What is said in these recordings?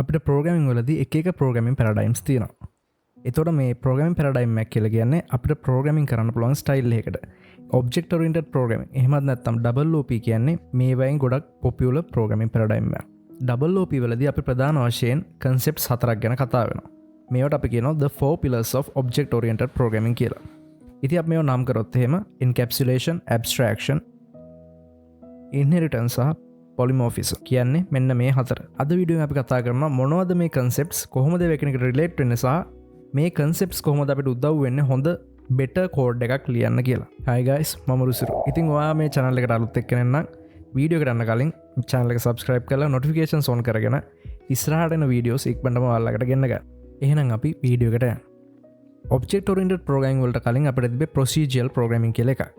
අපිට ප්‍රෝග්‍රමින් වලදී එක ප්‍රෝග්‍රමින් පැරඩයිම්ස් තියෙනවා. එතොට මේ ප්‍රෝගමින් පැරඩයිම් කියල කියන්නේ අපිට ප්‍රෝග්‍රමින් කරන්න පුළුවන් ස්ටයිල් එකට ඔබ්ෙක්ට ෝරියන්ටඩ් ප්‍රෝග්‍රමින් එහෙමත් නැත්තම් ඩබල්ලෝප කියන්නේ මේ වයින් ගොඩක් පොපියුල ප්‍රෝගමින් පැරඩයිම්ම ඩබල්ලෝප වලදී අපි ප්‍රධාන වශයෙන් කන්සෙප් 4ක් ගැන කතා වෙන මේට අපි කියන the 4 pillars of object oriented programming කියලා. ඉති අප මේ නම් කරොත් එහෙම Encapsulation, Abstraction, Inheritance සහ Polymorphism කියන්නේ මෙන්න මේ හතර. අද වීඩියෝෙන් අපි කතා කරනවා මොනවද මේ concepts කොහොමද එකිනෙකට රිලේට් වෙන්නේ සහ මේ concepts කොහොමද අපිට උදව් වෙන්නේ හොඳ better code එකක් ලියන්න කියලා. Hi guys, මම රුසිරු. ඉතින් ඔයා මේ channel එකට අලුත් එක්කෙනෙක් නම් වීඩියෝ එකට යන්න කලින් channel එක subscribe කරලා notifications on කරගෙන ඉස්සරහට එන videos ඉක්මනටම ඔයාලකට ගෙන්න ගන්න. එහෙනම් අපි වීඩියෝ එකට යමු. Object oriented programming වලට කලින් අපිට තිබේ procedural programming කියලා එකක්.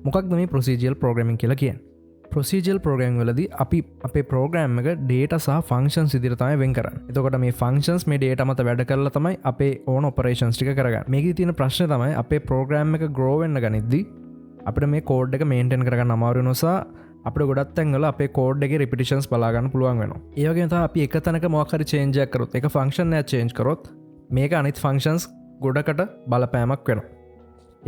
මොකක්ද මේ procedural programming කියලා කියන්නේ? Procedural programming වලදී අපි අපේ program එක data සහ functions විදිහට තමයි වෙන් කරන්නේ. එතකොට මේ functions මේ data මත වැඩ කරලා තමයි අපේ ඕන operations ටික කරගන්නේ. මේකේ තියෙන ප්‍රශ්නේ තමයි අපේ program එක grow වෙන්න ගනිද්දී අපිට මේ code එක maintain කරගන්න අමාරු වෙනවා සහ අපිට ගොඩක් තැන්වල අපේ code එකේ repetitions බලා ගන්න පුළුවන් වෙනවා. ඒ වගේම තමයි අපි එක තැනක මොකක් හරි change එකක් කරොත් එක function එකක් change කරොත් මේක අනිත් functions ගොඩකට බලපෑමක් වෙනවා.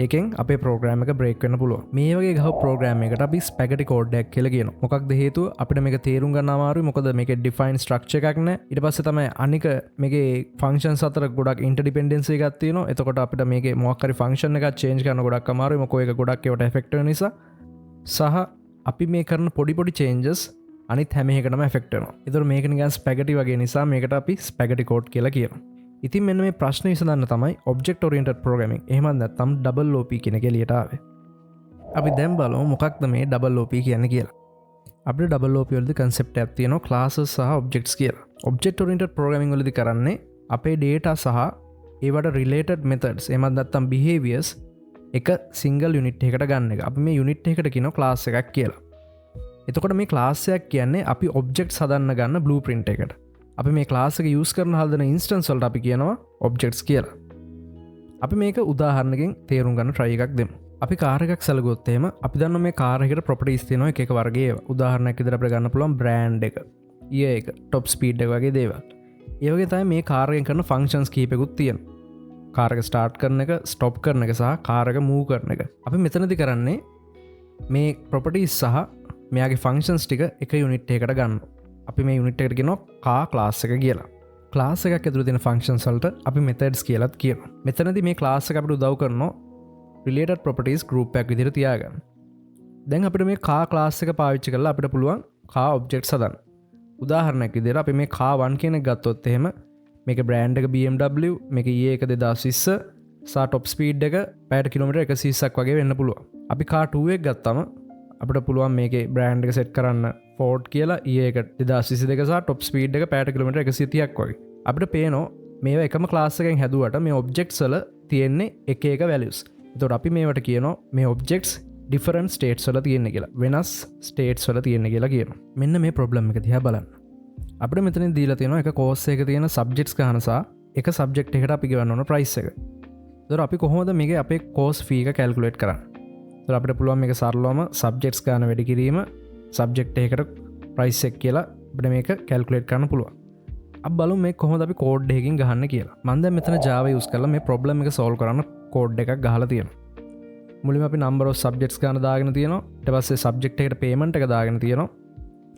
ඒකෙන් අපේ ප්‍රෝග්‍රෑම් එක බ්‍රේක් වෙන්න පුළුවන්. මේ වගේ ගහ ප්‍රෝග්‍රෑම් එකට අපි ස්පැගටි කෝඩ් එකක් කියලා කියනවා. මොකක්ද හේතුව? අපිට මේක තේරුම් ගන්න අමාරුයි. මොකද මේකේ ඩිෆයින් ස්ට්‍රක්චර් එකක් නැහැ. ඊට පස්සේ තමයි අනික මේකේ ෆන්ක්ෂන්ස් අතර ගොඩක් ඉන්ටර්ඩිපෙන්ඩන්සි එකක් තියෙනවා. එතකොට අපිට මේකේ මොකක් හරි ෆන්ක්ෂන් එකක් චේන්ජ් කරන්න ගොඩක් අමාරුයි. මොකෝ ඒක ගොඩක් ඒවට එෆෙක්ට් වෙන නිසා. සහ අපි මේ කරන පොඩි චේන්ජස් අනිත් හැම එකකටම එෆෙක්ට් වෙනවා. ඒතකොට මේක නිකන් ස්පැගටි වගේ නිසා මේකට අපි ස්පැගටි කෝඩ් කියලා කියනවා. ඉතින් මෙන්න මේ ප්‍රශ්න විසඳන්න තමයි object oriented programming එහෙමත් නැත්නම් double OP කියන එක එළියට ආවේ. අපි දැන් බලමු මොකක්ද මේ double OP කියන්නේ කියලා. අපිට double OP වලදී concept එකක් තියෙනවා classes සහ objects කියලා. object oriented programming වලදී කරන්නේ අපේ data සහ ඒවට related methods එහෙමත් නැත්නම් behaviors එක single unit එකකට ගන්න එක. අපි මේ unit එකකට කියනවා class එකක් කියලා. එතකොට මේ class එකක් කියන්නේ අපි objects හදන්න ගන්න blueprint එකට. අපි මේ ක්ලාස් එක යූස් කරන හදන ඉන්ස්ටන්ස් වලට අපි කියනවා ඔබ්ජෙක්ට්ස් කියලා. අපි මේක උදාහරණකින් තේරුම් ගන්න try එකක් දෙමු. අපි කාර් එකක් සැලකුවොත් එහෙම අපි දන්නවා මේ කාර් එකකට ප්‍රොපර්ටිස් තියෙනවා එක වර්ගයේ ඒවා. උදාහරණයක් විදිහට අපිට ගන්න පුළුවන් බ්‍රෑන්ඩ් එක, year එක, top speed එක වගේ දේවල්. ඒ වගේ තමයි මේ කාර් එකෙන් කරන ෆන්ක්ෂන්ස් කීපෙකුත් තියෙනවා. කාර් එක ස්ටාර්ට් කරන එක, ස්ටොප් කරන එක සහ කාර් එක මූව් කරන එක. අපි මෙතනදී කරන්නේ මේ ප්‍රොපර්ටිස් සහ මෙයාගේ ෆන්ක්ෂන්ස් ටික එක යුනිට් එකකට ගන්නවා. අපි මේ යුනිට් එකට කියනවා කා ක්ලාස් එක කියලා. ක්ලාස් එකක් ඇතුළේ තියෙන ෆන්ක්ෂන්ස් වලට අපි මෙතඩ්ස් කියලාත් කියනවා. මෙතනදී මේ ක්ලාස් එක අපිට උදව් කරනවා රිලේටඩ් ප්‍රොපර්ටිස් ගෲප් එකක් විදිහට තියාගන්න. දැන් අපිට මේ කා ක්ලාස් එක පාවිච්චි කරලා අපිට පුළුවන් කා ඔබ්ජෙක්ට්ස් හදන්න. උදාහරණයක් විදිහට අපි මේ කා 1 කියන එක ගත්තොත් එහෙම මේක බ්‍රෑන්ඩ් එක BMW, මේක EA එක 2020 සහ টොප් ස්පීඩ් එක පැයට කිලෝමීටර් 120ක් වගේ වෙන්න පුළුවන්. අපි කා 2 එක ගත්තම අපිට පුළුවන් මේකේ බ්‍රෑන්ඩ් එක සෙට් කරන්න ෆෝඩ් කියලා එක 2022 සහ টොප් ස්පීඩ් එක පැයට කිලෝමීටර් 130ක් වගේ. අපිට පේනවා මේවා එකම ක්ලාස් එකෙන් හැදුවට මේ ඔබ්ජෙක්ට්ස් වල තියෙන්නේ එක වැලියුස්. ඒතකොට අපි මේවට කියනවා මේ ඔබ්ජෙක්ට්ස් ඩිෆරන්ට් ස්ටේට්ස් වල තියෙන්නේ කියලා. වෙනස් ස්ටේට්ස් වල තියෙන්නේ කියලා කියනවා. මෙන්න මේ ප්‍රොබ්ලම් එක දිහා බලන්න. අපිට මෙතනින් දීලා තියෙනවා එක කෝස් එකක තියෙන සබ්ජෙක්ට්ස් ගන්න සහ එක සබ්ජෙක්ට් එකකට අපි ගෙවන්න ඕන ප්‍රයිස් එක. ඒතකොට අපි කොහොමද මේකේ අපේ කෝස් ෆී එක කැල්කියුලේට් කරන්නේ? ඒතකොට අපිට පුළුවන් මේක සරලවම සබ්ජෙක්ට්ස් ගන්න වැඩි කිරීම සබ්ජෙක්ට් එකකට ප්‍රයිස් එක කියලා අපිට මේක කැල්කියුලේට් කරන්න පුළුවන්. අපි බලමු මේ කොහොමද අපි කෝඩ් එකකින් ගහන්න කියලා. මම දැන් මෙතන Java use කරලා මේ ප්‍රොබ්ලම් එක solve කරන්න කෝඩ් එකක් ගහලා තියෙනවා. මුලින්ම අපි number of subjects ගන්න දාගෙන තියෙනවා. ඊට පස්සේ subject එකට payment එක දාගෙන තියෙනවා.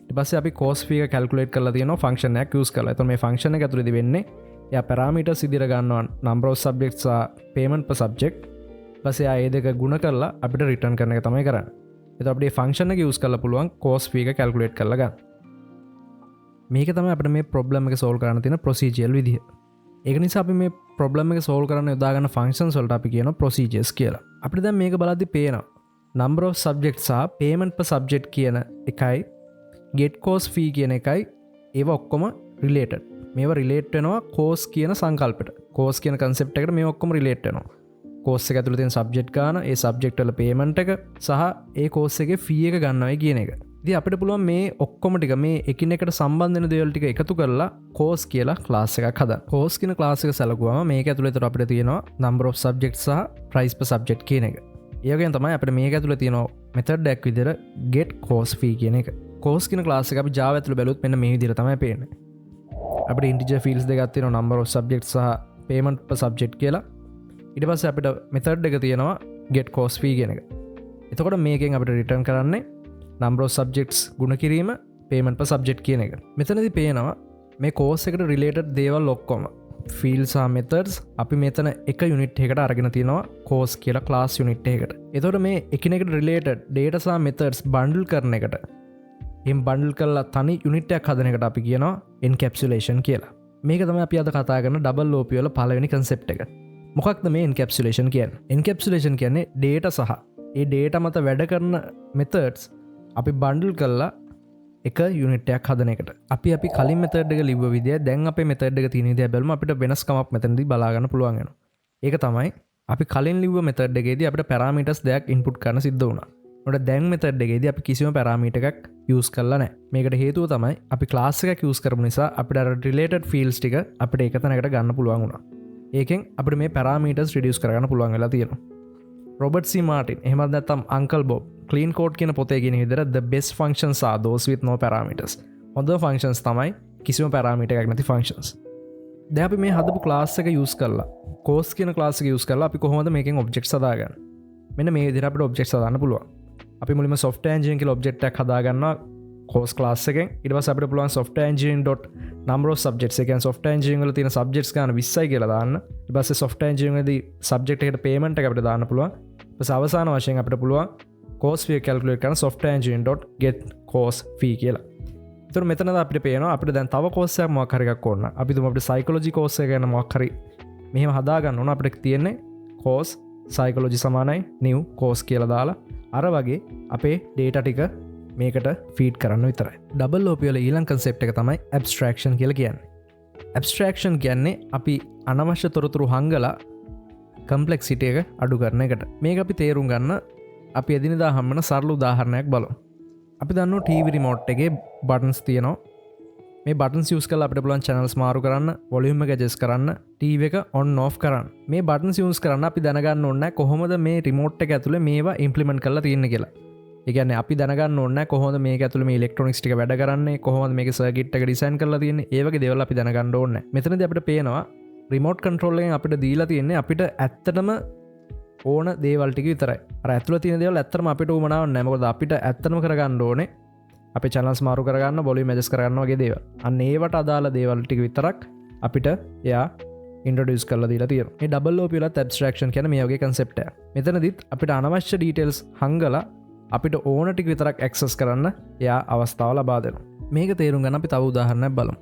ඊට පස්සේ අපි cost fee එක calculate කරලා තියෙනවා function එකක් use කරලා. එතකොට මේ function එක ඇතුළේදී වෙන්නේ එයා parameters විදිහට ගන්නවා number of subjects සහ payment per subject. ඊට පස්සේ ආ ඒ දෙක ගුණ කරලා අපිට return කරන එක තමයි කරන්නේ. එතකොට අපිට මේ function එක use කරලා පුළුවන් cost fee එක calculate කරලා ගන්න. මේක තමයි අපිට මේ ප්‍රොබ්ලම් එක solve කරන්න තියෙන procedural විදිහ. ඒක නිසා අපි මේ ප්‍රොබ්ලම් එක solve කරන්න යොදා ගන්න functions වලට අපි කියනවා procedures කියලා. අපිට දැන් මේක බලද්දි පේනවා number of subjects සහ payment per subject කියන එකයි get cost fee කියන එකයි ඒවා ඔක්කොම related. මේවා relate වෙනවා cost කියන සංකල්පෙට. cost කියන concept එකට මේවා ඔක්කොම relate වෙනවා. cost එක ඇතුළේ තියෙන subject ගාන, ඒ subject වල payment එක සහ ඒ cost එකේ fee එක ගන්නවයි කියන එක. ඉතින් අපිට පුළුවන් මේ ඔක්කොම ටික මේ එකිනෙකට සම්බන්ධ වෙන දේවල් ටික එකතු කරලා course කියලා class එකක් හදන්න. course කියන class එක සැලකුවම මේක ඇතුළේ තර අපිට තියෙනවා number of subjects සහ price per subject කියන එක. ඒ වගේම තමයි අපිට මේක ඇතුළේ තියෙනවා method එකක් විදිහට get course fee කියන එක. course කියන class එක අපි Java ඇතුළේ බැලුවොත් මෙන්න මේ විදිහට තමයි පේන්නේ. අපිට ඉන්ටිජර් ෆීල්ඩ්ස් දෙකක් තියෙනවා number of subjects සහ payment per subject කියලා. ඊට පස්සේ අපිට method එක තියෙනවා get course fee කියන එක. එතකොට මේකෙන් අපිට return කරන්නේ number of subjects ගුණ කිරීම payment per subject කියන එක. මෙතනදී පේනවා මේ course එකට related දේවල් ඔක්කොම fields සහ methods අපි මෙතන එක unit එකකට අරගෙන තියෙනවා course කියලා class unit එකකට. එතකොට මේ එකිනෙකට related data සහ methods bundle කරන එකට එම් බන්ඩල් කරලා තනි යුනිට් එකක් හදන එකට අපි කියනවා encapsulation කියලා. මේක තමයි අපි අද කතා කරන double OP වල පළවෙනි concept එක. මොකක්ද මේ encapsulation කියන්නේ? encapsulation කියන්නේ data සහ ඒ data මත වැඩ කරන methods අපි bundle කරලා එක යුනිට් එකක් හදන එකට. අපි කලින් method එක ලිව්ව විදිය දැන් අපේ method එක තියෙන විදිය බැලුවම අපිට වෙනස්කමක් මෙතනදී බලා ගන්න පුළුවන් වෙනවා. ඒක තමයි අපි කලින් ලිව්ව method එකේදී අපිට parameters දෙකක් input කරන්න සිද්ධ වුණා. මොකද දැන් method එකේදී අපි කිසිම parameter එකක් use කරලා නැහැ. මේකට හේතුව තමයි අපි class එකක් use කරපු නිසා අපිට අර related fields ටික අපිට එක තැනකට ගන්න පුළුවන් වුණා. ඒකෙන් අපිට මේ parameters reduce කරගන්න පුළුවන් වෙලා තියෙනවා. Robert C. Martin එහෙමත් නැත්නම් Uncle Bob clean code කියන පොතේ කියන විදිහට the best functions are those with no parameters. හොඳ functions තමයි කිසිම parameter එකක් නැති functions. දැන් අපි මේ හදපු class එක use කරලා course කියන class එක use කරලා අපි කොහොමද මේකෙන් objects හදාගන්නේ? මෙන්න මේ විදිහට අපිට objects හදාන්න පුළුවන්. අපි මුලින්ම software engineering කියලා object එකක් හදාගන්නවා course class එකෙන්. ඊට පස්සේ අපිට පුළුවන් software engineering.number of subjects ඒ කියන්නේ software engineering වල තියෙන subjects ගන්න 20යි කියලා දාන්න. ඊට පස්සේ software engineering වලදී subject එකට payment එක අපිට දාන්න පුළුවන්. ඊට පස්සේ අවසාන වශයෙන් අපිට පුළුවන් course fee calculate කරන software engineering.get course fee කියලා. ඒතර මෙතනද අපිට පේනවා අපිට දැන් තව course එකක් මොකක් හරි එකක් ඕන. අපි තුමු අපිට psychology course එක ගැන මොකක් හරි මෙහෙම හදාගන්න ඕන. අපිට තියෙන්නේ course psychology සමානයි new course කියලා දාලා අර වගේ අපේ data ටික මේකට feed කරන්න විතරයි. double OP වල ඊළඟ concept එක තමයි abstraction කියලා කියන්නේ. abstraction කියන්නේ අපි අනවශ්‍ය තොරතුරු හංගලා complexity එක අඩු කරන එකට. මේක අපි තේරුම් ගන්න අපි එදිනෙදා හම්බන සරල උදාහරණයක් බලමු. අපි දන්නවා TV remote එකේ buttons තියෙනවා. මේ buttons use කරලා අපිට පුළුවන් channels මාරු කරන්න, volume එක adjust කරන්න, TV එක on off කරන්න. මේ buttons use කරන්න අපි දැනගන්න ඕනේ කොහොමද මේ remote එක ඇතුලේ මේවා implement කරලා තියෙන්නේ කියලා. ඒ කියන්නේ අපි දැනගන්න ඕනේ කොහොමද මේක ඇතුලේ මේ electronics ටික වැඩ කරන්නේ, කොහොමද මේකේ circuit එක design කරලා තියෙන්නේ. ඒ වගේ දේවල් අපි දැනගන්න ඕනේ. මෙතනදී අපිට පේනවා remote control එකෙන් අපිට දීලා තියෙන්නේ අපිට ඇත්තටම ඕන දේවල් ටික විතරයි. අර ඇතුළේ තියෙන දේවල් ඇත්තටම අපිට උවමනාවක් නැහැ. මොකද අපිට ඇත්තටම කරගන්න ඕනේ අපේ channels මාරු කරගන්න, volume adjust කරගන්න වගේ දේවල්. අන්න ඒවට අදාළ දේවල් ටික විතරක් අපිට එයා introduce කරලා දීලා තියෙනවා. මේ double OP වලත් abstraction කියන්නේ මේ වගේ concept එකක්. මෙතනදිත් අපිට අනවශ්‍ය details හංගලා අපිට ඕන ටික විතරක් access කරන්න එයා අවස්ථාව ලබා දෙනවා. මේක තේරුම් ගන්න අපි තව උදාහරණයක් බලමු.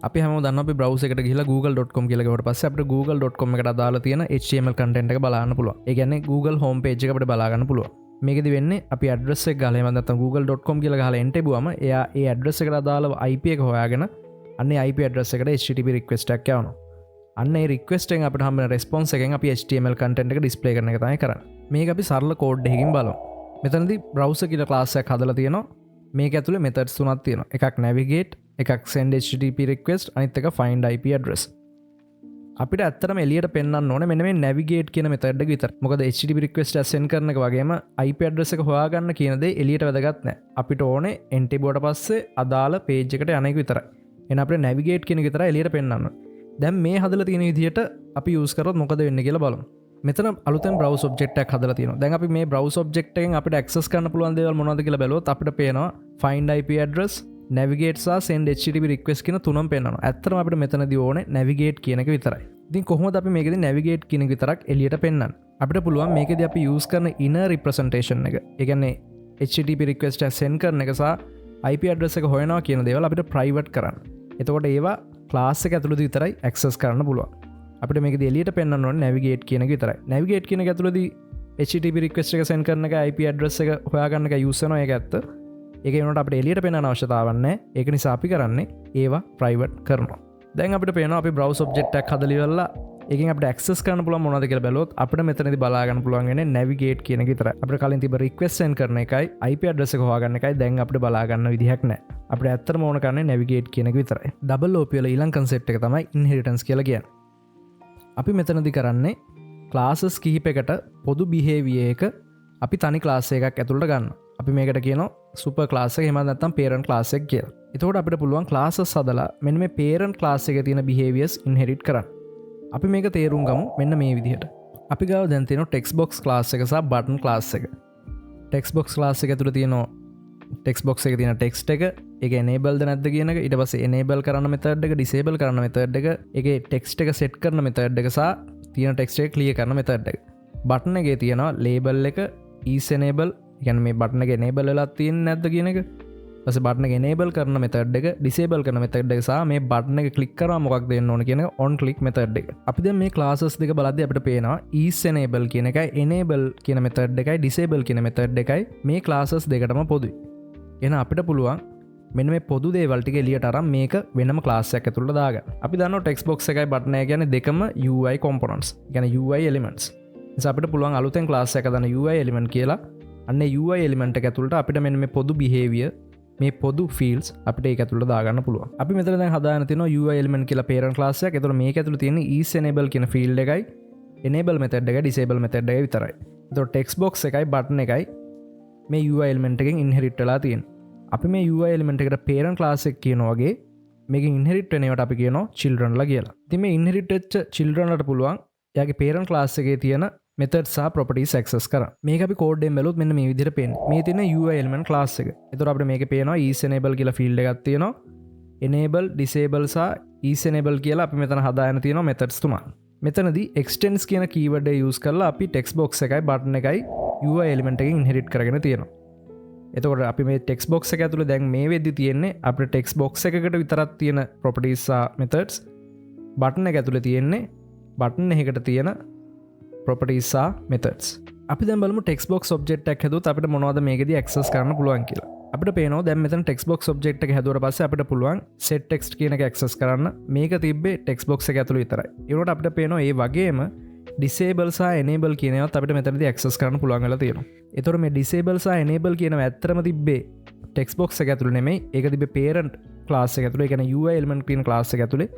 අපි හැමෝම දන්නවා අපි browser එකට ගිහිල්ලා google.com කියලා ගිහුවට පස්සේ අපිට google.com එකට අදාළ තියෙන HTML content එක බලන්න පුළුවන්. ඒ කියන්නේ Google home page එක අපිට බලා ගන්න පුළුවන්. මේකෙදි වෙන්නේ අපි address එක ගහලා එහෙම නැත්නම් google.com කියලා ගහලා enter බුවම එයා ඒ address එකට අදාළව IP එක හොයාගෙන අන්න ඒ IP address එකට HTTP request එකක් යවනවා. අන්න ඒ request එකෙන් අපිට හම්බෙන response එකෙන් අපි HTML content එක display කරන එක තමයි කරන්නේ. මේක අපි සරල code එකකින් බලමු. මෙතනදී browser කියලා class එකක් හදලා තියෙනවා. මේක ඇතුලේ methods තුනක් තියෙනවා. එකක් navigate, එකක් send HTTP request, අනිත් එක find IP address. අපිට ඇත්තටම එළියට පෙන්වන්න ඕනේ මෙන්න මේ navigate කියන method එක විතර. මොකද HTTP request එක send කරන එක වගේම IP address එක හොයාගන්න කියන දේ එළියට වැදගත් නැහැ. අපිට ඕනේ enter බුවට පස්සේ අදාළ page එකට යන එක විතරයි. එහෙනම් අපිට navigate කියන එක විතරයි එළියට පෙන්වන්න. දැන් මේ හදලා තියෙන විදිහට අපි use කරොත් මොකද වෙන්නේ කියලා බලමු. මෙතන අලුතෙන් browse object එකක් හදලා තියෙනවා. දැන් අපි මේ browse object එකෙන් අපිට access කරන්න පුළුවන් දේවල් මොනවද කියලා බැලුවොත් අපිට පේනවා find IP address, navigate සහ send HTTP request කියන තුනම පේනවා. ඇත්තටම අපිට මෙතනදී ඕනේ navigate කියන එක විතරයි. ඉතින් කොහොමද අපි මේකෙදී navigate කියන එක විතරක් එළියට පෙන්වන්නේ? අපිට පුළුවන් මේකෙදී අපි use කරන inner representation එක. ඒ කියන්නේ HTTP request එක send කරන එක සහ IP address එක හොයනවා කියන දේවල් අපිට private කරන්න. එතකොට ඒවා class එක ඇතුළතදී විතරයි access කරන්න පුළුවන්. අපිට මේකෙදී එළියට පෙන්වන්න ඕනේ navigate කියන එක විතරයි. navigate කියන එක ඇතුළතදී HTTP request එක send කරන එක IP address එක හොයාගන්න එක use වෙනවා. ඒක ඇත්ත. ඒක වෙනකොට අපිට එළියට පෙන්වන්න අවශ්‍යතාවක් නැහැ. ඒක නිසා අපි කරන්නේ ඒවා private කරනවා. දැන් අපිට පේනවා අපි browse object එකක් හදලා ඉවරලා ඒකෙන් අපිට access කරන්න පුළුවන් මොනවද කියලා බැලුවොත් අපිට මෙතනදී බලා ගන්න පුළුවන් වෙන්නේ navigate කියන එක විතරයි. අපිට කලින් තිබ්බ request send කරන එකයි IP address එක හොයාගන්න එකයි දැන් අපිට බලා ගන්න විදිහක් නැහැ. අපිට ඇත්තටම ඕන කරන්නේ navigate කියන එක විතරයි. double OP වල ඊළඟ concept එක තමයි inheritance කියලා කියන්නේ. අපි මෙතනදී කරන්නේ classes කිහිපයකට පොදු behavior එක අපි තනි class එකක් ඇතුළට ගන්නවා. අපි මේකට කියන සුපර් ක්ලාස් එක එහෙම නැත්නම් පේරන්ට් ක්ලාස් එක කියලා. එතකොට අපිට පුළුවන් ක්ලාසස් හදලා මෙන්න මේ පේරන්ට් ක්ලාස් එකේ තියෙන behaviors inherit කරන්න. අපි මේක තේරුම් ගමු මෙන්න මේ විදිහට. අපි ගාව දැන් තියෙනවා text box class එක සහ button class එක. text box class එක ඇතුළේ තියෙනවා text box එකේ තියෙන text එක, ඒක enable ද නැද්ද කියන එක, ඊට පස්සේ enable කරන්න method එක, disable කරන්න method එක, ඒකේ text එක set කරන method එක සහ තියෙන text එක clear කරන method එක. button එකේ තියෙනවා label එක is enable, කියන්නේ මේ button එක enable වෙලා තියෙන්නේ නැද්ද කියන එක. ඊපස්සේ button එක enable කරන method එක, disable කරන method එක සහ මේ button එක click කරාම මොකක්ද වෙන්න ඕන කියන එක on click method එක. අපි දැන් මේ classes දෙක බලද්දී අපිට පේනවා is enable කියන එකයි enable කියන method එකයි disable කියන method එකයි මේ classes දෙකටම පොදුයි. එහෙනම් අපිට පුළුවන් මෙන්න මේ පොදු දේවල් ටික එළියට අරන් මේක වෙනම class එකක් ඇතුළට දාගන්න. අපි දන්නවා text box එකයි button එක කියන්නේ දෙකම UI components. කියන්නේ UI elements. නිසා අපිට පුළුවන් අලුතෙන් class එකක් දාන්න UI element කියලා. අන්න UI element එක ඇතුළට අපිට මෙන්න මේ පොදු behavior, මේ පොදු fields අපිට ඒක ඇතුළට දාගන්න පුළුවන්. අපි මෙතන දැන් හදාගෙන තියෙනවා UI element කියලා parent class එකක්. ඒතකොට මේක ඇතුළේ තියෙන is enable කියන field එකයි enable method එකයි disable method එකයි විතරයි. ඒතකොට text box එකයි button එකයි මේ UI element එකෙන් inherit වෙලා තියෙනවා. අපි මේ UI element එකට parent class එක කියනවා වගේ මේකෙන් inherit වෙන ඒවාට අපි කියනවා children ලා කියලා. ඉතින් මේ inherit වෙච්ච children වලට පුළුවන් එයාගේ parent class එකේ තියෙන methods සහ properties access කරන්න. මේක අපි code එකෙන් බැලුවොත් මෙන්න මේ විදිහට පේන්නේ. මේ තියෙන UI element class එක. ඒතකොට අපිට මේකේ පේනවා is enable කියලා field එකක් තියෙනවා. enable, disable සහ is enable කියලා අපි මෙතන හදාගෙන තියෙනවා methods තුනක්. මෙතනදී extends කියන keyword එක use කරලා අපි text box එකයි button එකයි UI element එකෙන් inherit කරගෙන තියෙනවා. එතකොට අපි මේ text box එක ඇතුළේ දැන් මේ වෙද්දි තියෙන්නේ අපේ text box එකකට විතරක් තියෙන properties සහ methods. button එක ඇතුළේ තියෙන්නේ button එකකට තියෙන properties සහ methods. අපි දැන් බලමු text box object එකක් හැදුවොත් අපිට මොනවද මේකෙදී access කරන්න පුළුවන් කියලා. අපිට පේනවා දැන් මෙතන text box object එක හැදුවට පස්සේ අපිට පුළුවන් set text කියන එක access කරන්න. මේක තිබ්බේ text box එක ඇතුළේ විතරයි. ඒ වුණාට අපිට පේනවා ඒ වගේම disable සහ enable කියන ඒවාත් අපිට මෙතනදී access කරන්න පුළුවන් වෙලා තියෙනවා. ඒතකොට මේ disable සහ enable කියනවා ඇත්තටම තිබ්බේ text box එක ඇතුළේ නෙමෙයි. ඒක තිබ්බේ parent class එක ඇතුළේ. ඒ කියන්නේ UI element කියන class එක ඇතුළේ.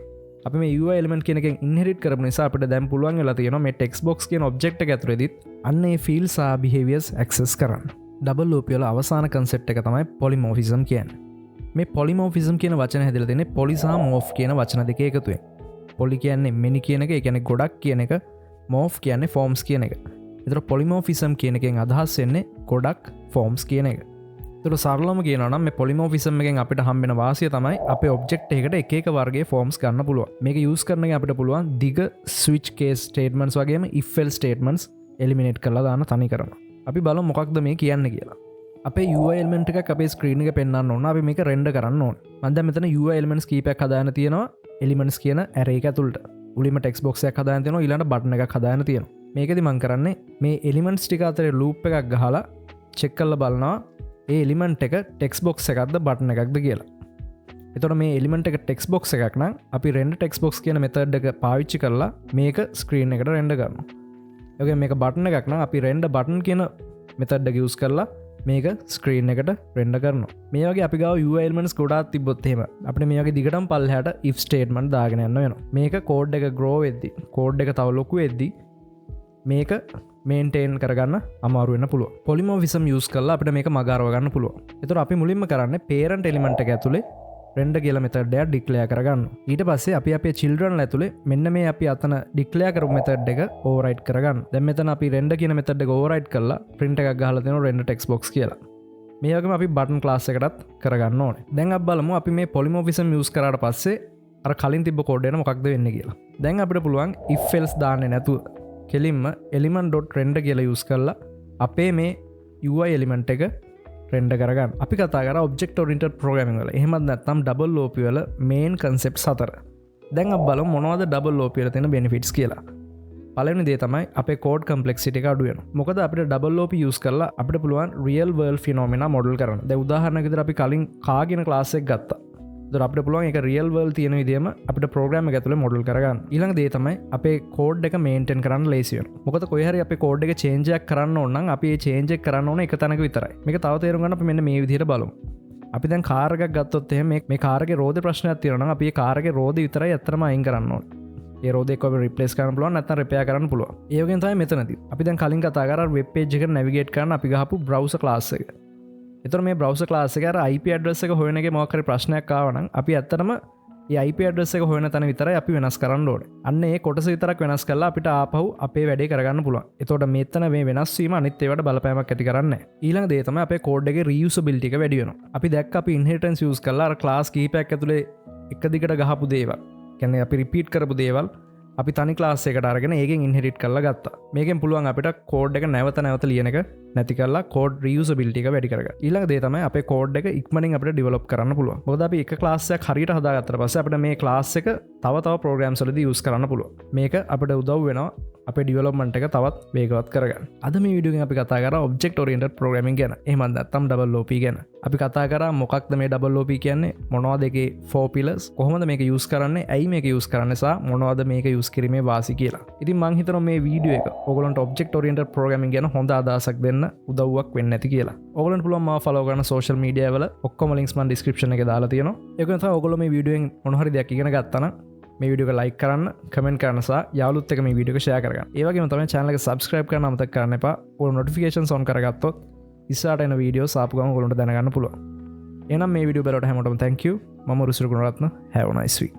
අපි මේ UI element කියන එකෙන් inherit කරපු නිසා අපිට දැන් පුළුවන් වෙලා තියෙනවා මේ text box කියන object එක ඇතුළේදීත් අන්න ඒ fields සහ behaviors access කරන්න. double loop වල අවසාන concept එක තමයි polymorphism කියන්නේ. මේ polymorphism කියන වචන හැදලා තියෙන්නේ poly සහ morph කියන වචන දෙක එකතුවෙන්. poly කියන්නේ many කියන එක, ඒ කියන්නේ ගොඩක් කියන එක. morph කියන්නේ forms කියන එක. ඒතර polymorphism කියන එකෙන් අදහස් වෙන්නේ ගොඩක් forms කියන එක. ඒතර සරලවම කියනවා නම් මේ polymorphism එකෙන් අපිට හම්බෙන වාසිය තමයි අපේ object එකකට එක එක වර්ගයේ forms ගන්න පුළුවන්. මේක use කරන එක අපිට පුළුවන් දිග switch case statements වගේම if else statements eliminate කරලා දාන්න තනි කරනවා. අපි බලමු මොකක්ද මේ කියන්නේ කියලා. අපේ UI element එකක් අපේ screen එක පෙන්වන්න ඕන. අපි මේක render කරන්න ඕන. මම දැන් මෙතන UI elements කීපයක් හදාගෙන තියෙනවා elements කියන array එක ඇතුළට. උලිම text box එකක් හදාගෙන තියෙනවා, ඊළඟට button එකක් හදාගෙන තියෙනවා. මේකෙදි මම කරන්නේ මේ elements ටික අතරේ loop එකක් ගහලා check කරලා බලනවා ඒ element එක text box එකක්ද button එකක්ද කියලා. එතකොට මේ element එක text box එකක් නම් අපි render text box කියන method එක පාවිච්චි කරලා මේක screen එකට render කරනවා. ඒ වගේම මේක button එකක් නම් අපි render button කියන method එක use කරලා මේක screen එකට render කරනවා. මේ වගේ අපි ගාව UI elements ගොඩාක් තිබ්බොත් එහෙම අපිට මේ වගේ දිගටම පල්ලෙහාට if statement දාගෙන යන්න වෙනවා. මේක code එක grow වෙද්දි, code එක තව ලොකු වෙද්දි මේක maintain කරගන්න අමාරු වෙන්න පුළුවන්. polymorphism use කරලා අපිට මේක මගහරව ගන්න පුළුවන්. ඒතර අපි මුලින්ම කරන්නේ parent element එක ඇතුලේ render කියලා method එකක් declare කරගන්න. ඊට පස්සේ අපි අපේ children ඇතුලේ මෙන්න මේ අපි අතන declare කරපු method එක override කරගන්න. දැන් මෙතන අපි render කියන method එක override කරලා print එකක් ගහලා දෙනවා render text box කියලා. මේ වගේම අපි button class එකටත් කරගන්න ඕනේ. දැන් අපි බලමු අපි මේ polymorphism use කරාට පස්සේ අර කලින් තිබ්බ code එක මොකක්ද වෙන්නේ කියලා. දැන් අපිට පුළුවන් if else දාන්නේ නැතුව කෙලින්ම element.render කියලා use කරලා අපේ මේ UI element එක render කරගන්න. අපි කතා කරා object oriented programming වල. එහෙමත් නැත්නම් double OP වල main concepts 4. දැන් අපි බලමු මොනවද double OP වල තියෙන benefits කියලා. පළවෙනි දේ තමයි අපේ code complexity එක අඩු වෙනවා. මොකද අපිට double OP use කරලා අපිට පුළුවන් real world phenomena model කරන්න. දැන් උදාහරණයක් විදිහට අපි කලින් කා කියන class එක ගත්තා. ඒතර අපිට පුළුවන් ඒක real world තියෙන විදිහම අපිට program එක ඇතුලේ model කරගන්න. ඊළඟ දේ තමයි අපේ code එක maintain කරන්න ලේසි වෙනවා. මොකද කොහේ හරි අපේ code එක change එකක් කරන්න ඕන නම් අපි ඒ change එක කරන්න ඕන එක තැනක විතරයි. මේක තව තේරුම් ගන්න අපි මෙන්න මේ විදිහට බලමු. අපි දැන් කාර් එකක් ගත්තොත් එහෙම මේ කාර් එකේ රෝදේ ප්‍රශ්නයක් තියෙනවා නම් අපි ඒ කාර් එකේ රෝදේ විතරයි ඇත්තටම අයින් කරන්න ඕනේ. ඒ රෝදේ එක්ක අපි replace කරන්න පුළුවන් නැත්නම් repair කරන්න පුළුවන්. ඒ වගේම තමයි මෙතනදී. අපි දැන් කලින් කතා කරා web page එකට navigate කරන්න අපි ගහපු browser class එක. එතකොට මේ browser class එකේ අර IP address එක හොයන එකේ මොකක් හරි ප්‍රශ්නයක් ආව නම් අපි ඇත්තටම ඒ IP address එක හොයන තැන විතරයි අපි වෙනස් කරන්න ඕනේ. අන්න ඒ කොටස විතරක් වෙනස් කරලා අපිට ආපහු අපේ වැඩේ කරගන්න පුළුවන්. එතකොට මෙතන මේ වෙනස් වීම අනිත් ඒවාට බලපෑමක් ඇති කරන්නේ නැහැ. ඊළඟ දේ තමයි අපේ කෝඩ් එකේ reusability එක වැඩි වෙනවා. අපි දැක්ක අපි inheritance use කරලා අර class කීපයක් ඇතුලේ එක දිගට ගහපු දේවල්. කියන්නේ අපි repeat කරපු දේවල් අපි තනි ක්ලාස් එකට අරගෙන ඒකෙන් ඉන්හෙරිට් කරලා ගත්තා. මේකෙන් පුළුවන් අපිට කෝඩ් එක නැවත ලියන එක නැති කරලා කෝඩ් රියුසබිලිටි එක වැඩි කරගන්න. ඊළඟ දේ තමයි අපේ කෝඩ් එක ඉක්මනින් අපිට ඩෙවලොප් කරන්න පුළුවන්. මොකද අපි එක ක්ලාස් එකක් හරියට හදාගත්තට පස්සේ අපිට මේ ක්ලාස් එක තව ප්‍රෝග්‍රෑම්ස් වලදී යූස් කරන්න පුළුවන්. මේක අපිට උදව් වෙනවා අපේ ඩිවලොප්මන්ට් එක තවත් වේගවත් කරගන්න. අද මේ වීඩියෝ එකෙන් අපි කතා කරා ඔබ්ජෙක්ට් ඔරියන්ටඩ් ප්‍රෝග්‍රෑමින් ගැන. එහෙම නැත්නම් OOP ගැන. අපි කතා කරා මොකක්ද මේ OOP කියන්නේ, මොනවද ඒකේ 4 pillars, කොහොමද මේක යූස් කරන්නේ, ඇයි මේක යූස් කරන්නේ සහ මොනවද මේක යූස් කිරීමේ වාසි කියලා. ඉතින් මං හිතනවා මේ වීඩියෝ එක ඔයගොල්ලන්ට ඔබ්ජෙක්ට් ඔරියන්ටඩ් ප්‍රෝග්‍රෑමින් ගැන හොඳ අදහසක් දෙන්න උදව්වක් වෙන්න ඇති කියලා. ඔයගොල්ලන්ට පුළුවන් මාව ෆලෝ කරන්න සෝෂල් මීඩියා වල ඔක්කොම ලින්ක්ස් මම ඩිස්ක්‍රිප්ෂන් එකේ දාලා තියෙනවා. ඒක නිසා ඔයගොල්ලෝ මේ වීඩියෝෙන් මොන හරි දෙයක් ඉගෙන ගත්තා නම් මේ වීඩියෝ එක ලයික් කරන්න, කමෙන්ට් කරන්න සහ යාළුවොත් එක්ක මේ වීඩියෝ එක ෂෙයා කරගන්න. ඒ වගේම තමයි channel එක subscribe කරන්න අමතක කරන්න එපා. ඔය notifications on කරගත්තොත් ඉස්සරහට එන වීඩියෝස් ආපු ගමන් ඔයගොල්ලන්ට දැනගන්න පුළුවන්. එහෙනම් මේ වීඩියෝ බලවට හැමෝටම thank you. මම රුසිරු Gunaratne. Have a nice week.